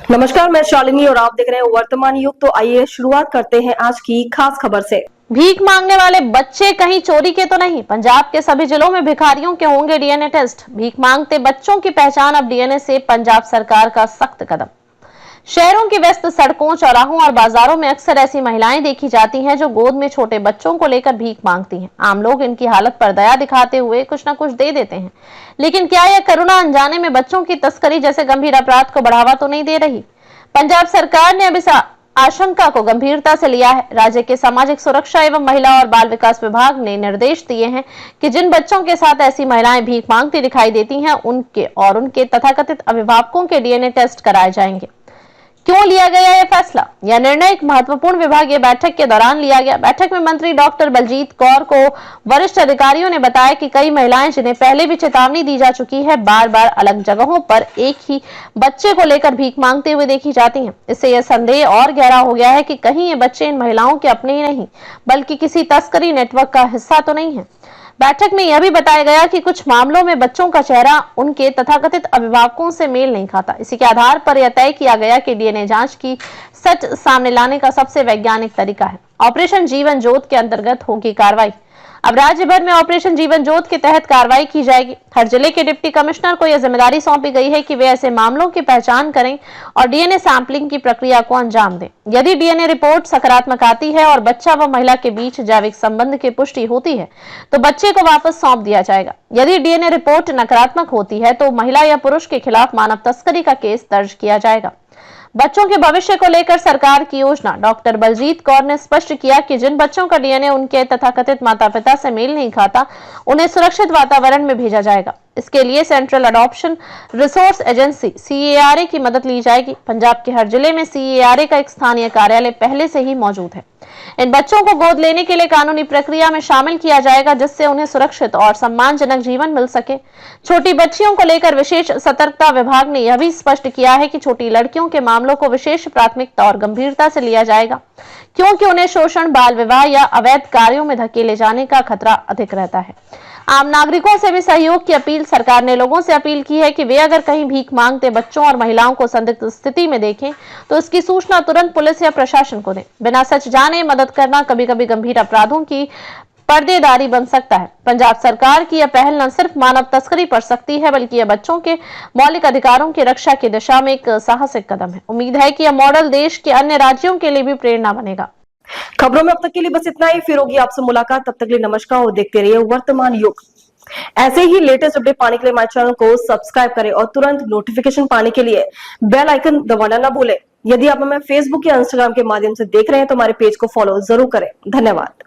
नमस्कार, मैं शालिनी और आप देख रहे हैं वर्तमान युग। तो आइए शुरुआत करते हैं आज की खास खबर से। भीख मांगने वाले बच्चे कहीं चोरी के तो नहीं। पंजाब के सभी जिलों में भिखारियों के होंगे डीएनए टेस्ट। भीख मांगते बच्चों की पहचान अब डीएनए से। पंजाब सरकार का सख्त कदम। शहरों की व्यस्त सड़कों, चौराहों और बाजारों में अक्सर ऐसी महिलाएं देखी जाती हैं जो गोद में छोटे बच्चों को लेकर भीख मांगती हैं। आम लोग इनकी हालत पर दया दिखाते हुए कुछ न कुछ दे देते हैं, लेकिन क्या यह करुणा अनजाने में बच्चों की तस्करी जैसे गंभीर अपराध को बढ़ावा तो नहीं दे रही? पंजाब सरकार ने अब इस आशंका को गंभीरता से लिया है। राज्य के सामाजिक सुरक्षा एवं महिला और बाल विकास विभाग ने निर्देश दिए हैं कि जिन बच्चों के साथ ऐसी महिलाएं भीख मांगती दिखाई देती हैं, उनके तथाकथित अभिभावकों के डीएनए टेस्ट कराए जाएंगे। क्यों लिया गया यह फैसला? यह निर्णय एक महत्वपूर्ण विभागीय बैठक के दौरान लिया गया। बैठक में मंत्री डॉक्टर बलजीत कौर को वरिष्ठ अधिकारियों ने बताया कि कई महिलाएं, जिन्हें पहले भी चेतावनी दी जा चुकी है, बार बार अलग जगहों पर एक ही बच्चे को लेकर भीख मांगते हुए देखी जाती हैं। इससे यह संदेह और गहरा हो गया है कि कहीं ये बच्चे इन महिलाओं के अपने ही नहीं, बल्कि किसी तस्करी नेटवर्क का हिस्सा तो नहीं है। बैठक में यह भी बताया गया कि कुछ मामलों में बच्चों का चेहरा उनके तथाकथित अभिभावकों से मेल नहीं खाता। इसी के आधार पर यह तय किया गया कि डीएनए जांच की सच सामने लाने का सबसे वैज्ञानिक तरीका है। ऑपरेशन जीवन ज्योत के अंतर्गत होगी कार्रवाई। अब राज्य भर में ऑपरेशन जीवन ज्योत के तहत कार्रवाई की जाएगी। हर जिले के डिप्टी कमिश्नर को यह जिम्मेदारी सौंपी गई है कि वे ऐसे मामलों की पहचान करें और डीएनए सैंपलिंग की प्रक्रिया को अंजाम दें। यदि डीएनए रिपोर्ट सकारात्मक आती है और बच्चा व महिला के बीच जैविक संबंध की पुष्टि होती है तो बच्चे को वापस सौंप दिया जाएगा। यदि डीएनए रिपोर्ट नकारात्मक होती है तो महिला या पुरुष के खिलाफ मानव तस्करी का केस दर्ज किया जाएगा। बच्चों के भविष्य को लेकर सरकार की योजना। डॉक्टर बलजीत कौर ने स्पष्ट किया कि जिन बच्चों का डीएनए उनके तथाकथित माता पिता से मेल नहीं खाता, उन्हें सुरक्षित वातावरण में भेजा जाएगा। इसके लिए सेंट्रल अडॉप्शन रिसोर्स एजेंसी सीएआरए की मदद ली जाएगी। पंजाब के हर जिले में सीएआरए का एक स्थानीय कार्यालय पहले से ही मौजूद है। इन बच्चों को गोद लेने के लिए कानूनी प्रक्रिया में शामिल किया जाएगा, जिससे उन्हें सुरक्षित और सम्मानजनक जीवन मिल सके। छोटी बच्चियों को लेकर विशेष सतर्कता। विभाग ने यह भी स्पष्ट किया है कि छोटी लड़कियों के मामलों को विशेष प्राथमिकता और गंभीरता से लिया जाएगा, क्योंकि उन्हें शोषण, बाल विवाह या अवैध कार्यों में धकेले जाने का खतरा अधिक रहता है। आम नागरिकों से भी सहयोग की अपील। सरकार ने लोगों से अपील की है कि वे अगर कहीं भीख मांगते बच्चों और महिलाओं को संदिग्ध स्थिति में देखें तो इसकी सूचना तुरंत पुलिस या प्रशासन को दें। बिना सच जाने मदद करना कभी कभी गंभीर अपराधों की पर्देदारी बन सकता है। पंजाब सरकार की यह पहल न सिर्फ मानव तस्करी पर सकती है, बल्कि यह बच्चों के मौलिक अधिकारों की रक्षा की दिशा में एक साहसिक कदम है। उम्मीद है कि यह मॉडल देश के अन्य राज्यों के लिए भी प्रेरणा बनेगा। खबरों में अब तक के लिए बस इतना ही। फिर होगी आपसे मुलाकात, तब तक के लिए नमस्कार और देखते रहिए वर्तमान युग। ऐसे ही लेटेस्ट अपडेट पाने के लिए हमारे चैनल को सब्सक्राइब करें और तुरंत नोटिफिकेशन पाने के लिए बेल आइकन दबाना ना भूलें। यदि आप हमें फेसबुक या इंस्टाग्राम के माध्यम से देख रहे हैं तो हमारे पेज को फॉलो जरूर करें। धन्यवाद।